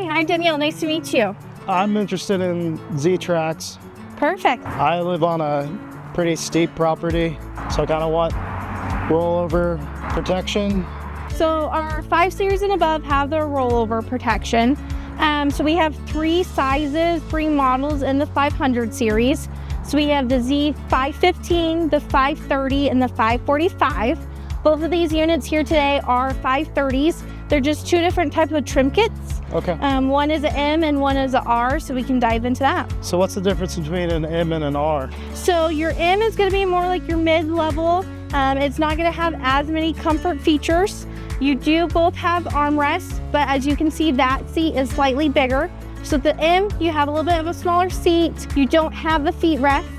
Hi Danielle, nice to meet you. I'm interested in Z-Traks. Perfect. I live on a pretty steep property, so I kind of want rollover protection. So our 5 Series and above have the rollover protection. So we have 3 sizes, 3 models in the 500 series. So we have the Z515, the 530, and the 545. Both of these units here today are 530s. They're just 2 different types of trim kits. Okay. One is an M and one is an R, so we can dive into that. So what's the difference between an M and an R? So your M is going to be more like your mid-level. It's not going to have as many comfort features. You do both have armrests, but as you can see, that seat is slightly bigger. So the M, you have a little bit of a smaller seat. You don't have the feet rests.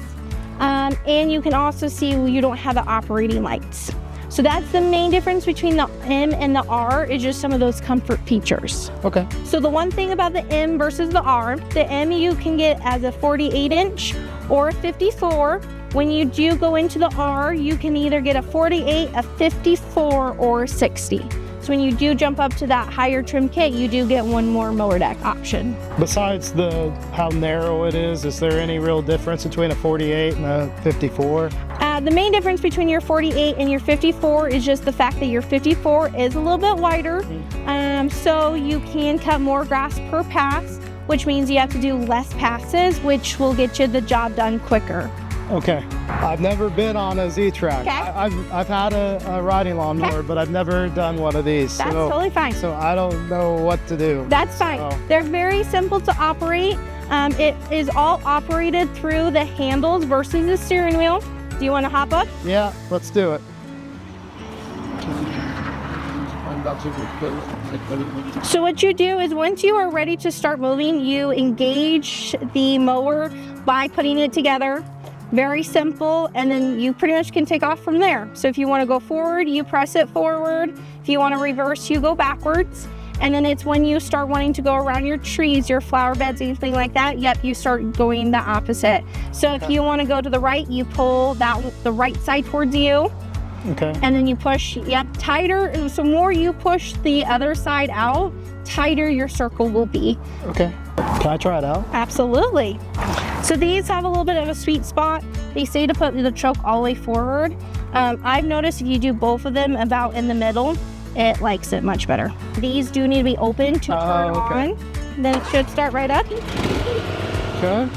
And you can also see you don't have the operating lights. So that's the main difference between the M and the R, is just some of those comfort features. Okay. So the one thing about the M versus the R, the M you can get as a 48-inch or a 54. When you do go into the R, you can either get a 48, a 54, or a 60. So when you do jump up to that higher trim kit, you do get one more mower deck option. Besides how narrow it is there any real difference between a 48 and a 54? The main difference between your 48 and your 54 is just the fact that your 54 is a little bit wider. So you can cut more grass per pass, which means you have to do less passes, which will get you the job done quicker. Okay. I've never been on a Z-Trak. Okay. I've had a riding lawnmower, Okay. but I've never done one of these. That's totally fine. So I don't know what to do. That's fine. So. They're very simple to operate. It is all operated through the handles versus the steering wheel. Do you want to hop up? Yeah, let's do it. So what you do is once you are ready to start moving, you engage the mower by putting it together. Very simple, and then you pretty much can take off from there. So if you want to go forward, you press it forward. If you want to reverse, you go backwards. And then it's when you start wanting to go around your trees, your flower beds, anything like that, yep, you start going the opposite. So if you want to go to the right, you pull the right side towards you. Okay. And then you push, yep, tighter. And so more you push the other side out, tighter your circle will be. Okay. Can I try it out? Absolutely. So these have a little bit of a sweet spot. They say to put the choke all the way forward. I've noticed if you do both of them about in the middle, it likes it much better. These do need to be open to turn on. Then it should start right up. Okay.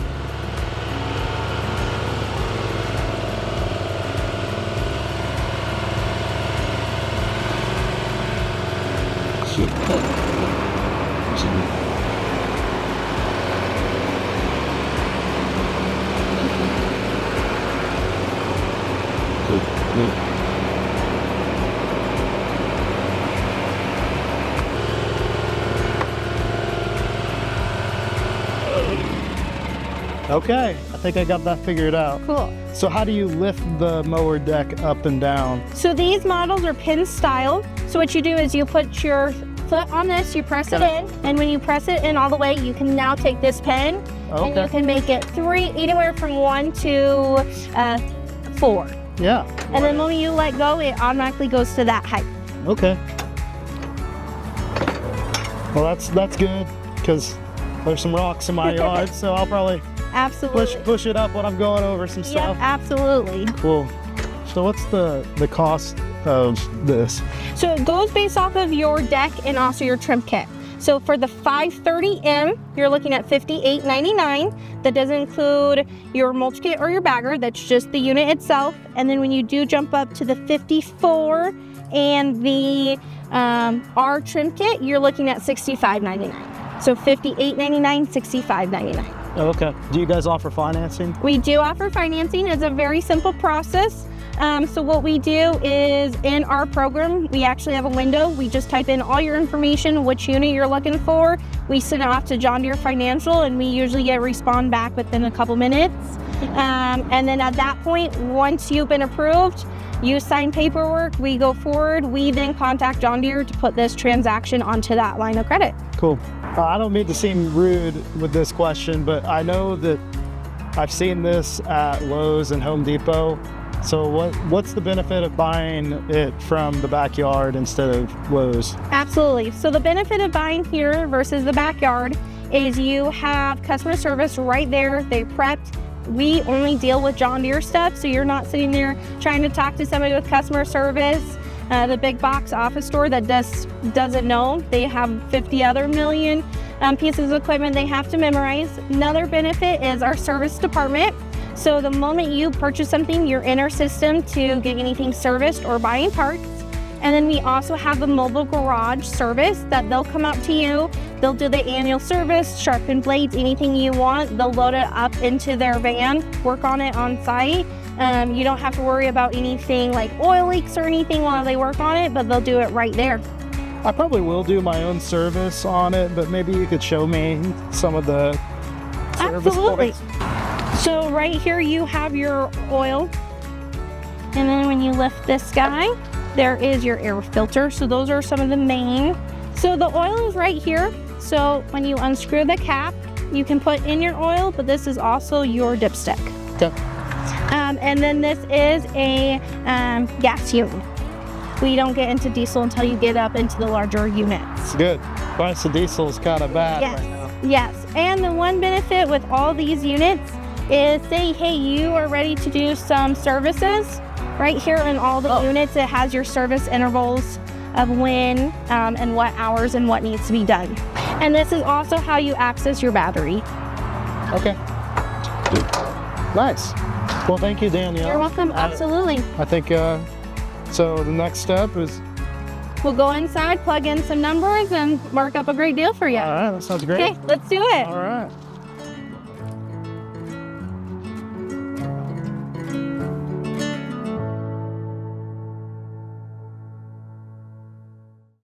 Okay, I think I got that figured out. Cool. So how do you lift the mower deck up and down? So these models are pin style. So what you do is you put your foot on this, you press it in, and when you press it in all the way, you can now take this pin and you can make it anywhere from 1 to 4. Yeah. And then when you let go, it automatically goes to that height. Okay. Well, that's good, because there's some rocks in my yard, so I'll probably push it up when I'm going over some stuff. Yep, absolutely. Cool. So what's the cost of this? So it goes based off of your deck and also your trim kit. So for the 530M, you're looking at $58.99. That doesn't include your mulch kit or your bagger. That's just the unit itself. And then when you do jump up to the 54 and the R trim kit, you're looking at $65.99. So $58.99, $65.99. Oh, okay. Do you guys offer financing? We do offer financing. It's a very simple process. So what we do is in our program, we actually have a window. We just type in all your information, which unit you're looking for. We send it off to John Deere Financial, and we usually get a respond back within a couple minutes. And then at that point, once you've been approved, you sign paperwork, we go forward, we then contact John Deere to put this transaction onto that line of credit. Cool. I don't mean to seem rude with this question, but I know that I've seen this at Lowe's and Home Depot. So what's the benefit of buying it from the backyard instead of Lowe's? Absolutely. So the benefit of buying here versus the backyard is you have customer service right there. They prepped. We only deal with John Deere stuff, so you're not sitting there trying to talk to somebody with customer service. The big box office store that doesn't know. They have 50 other million pieces of equipment they have to memorize. Another benefit is our service department. So the moment you purchase something, you're in our system to get anything serviced or buying parts. And then we also have the mobile garage service that they'll come out to you. They'll do the annual service, sharpen blades, anything you want. They'll load it up into their van, work on it on site. You don't have to worry about anything like oil leaks or anything while they work on it, but they'll do it right there. I probably will do my own service on it, but maybe you could show me some of the service Absolutely. points. So right here you have your oil. And then when you lift this guy, there is your air filter. So those are some of the main. So the oil is right here. So when you unscrew the cap, you can put in your oil, but this is also your dipstick. Okay. And then this is a gas unit. We don't get into diesel until you get up into the larger units. Good. Price of diesel is kind of bad Yes. right now. Yes. And the one benefit with all these units is say, hey, you are ready to do some services. Right here in all the units, it has your service intervals of when and what hours and what needs to be done. And this is also how you access your battery. Okay. Nice. Well, thank you, Danielle. You're welcome. Absolutely. I think, so the next step is... We'll go inside, plug in some numbers, and mark up a great deal for you. All right, that sounds great. Okay, let's do it. All right.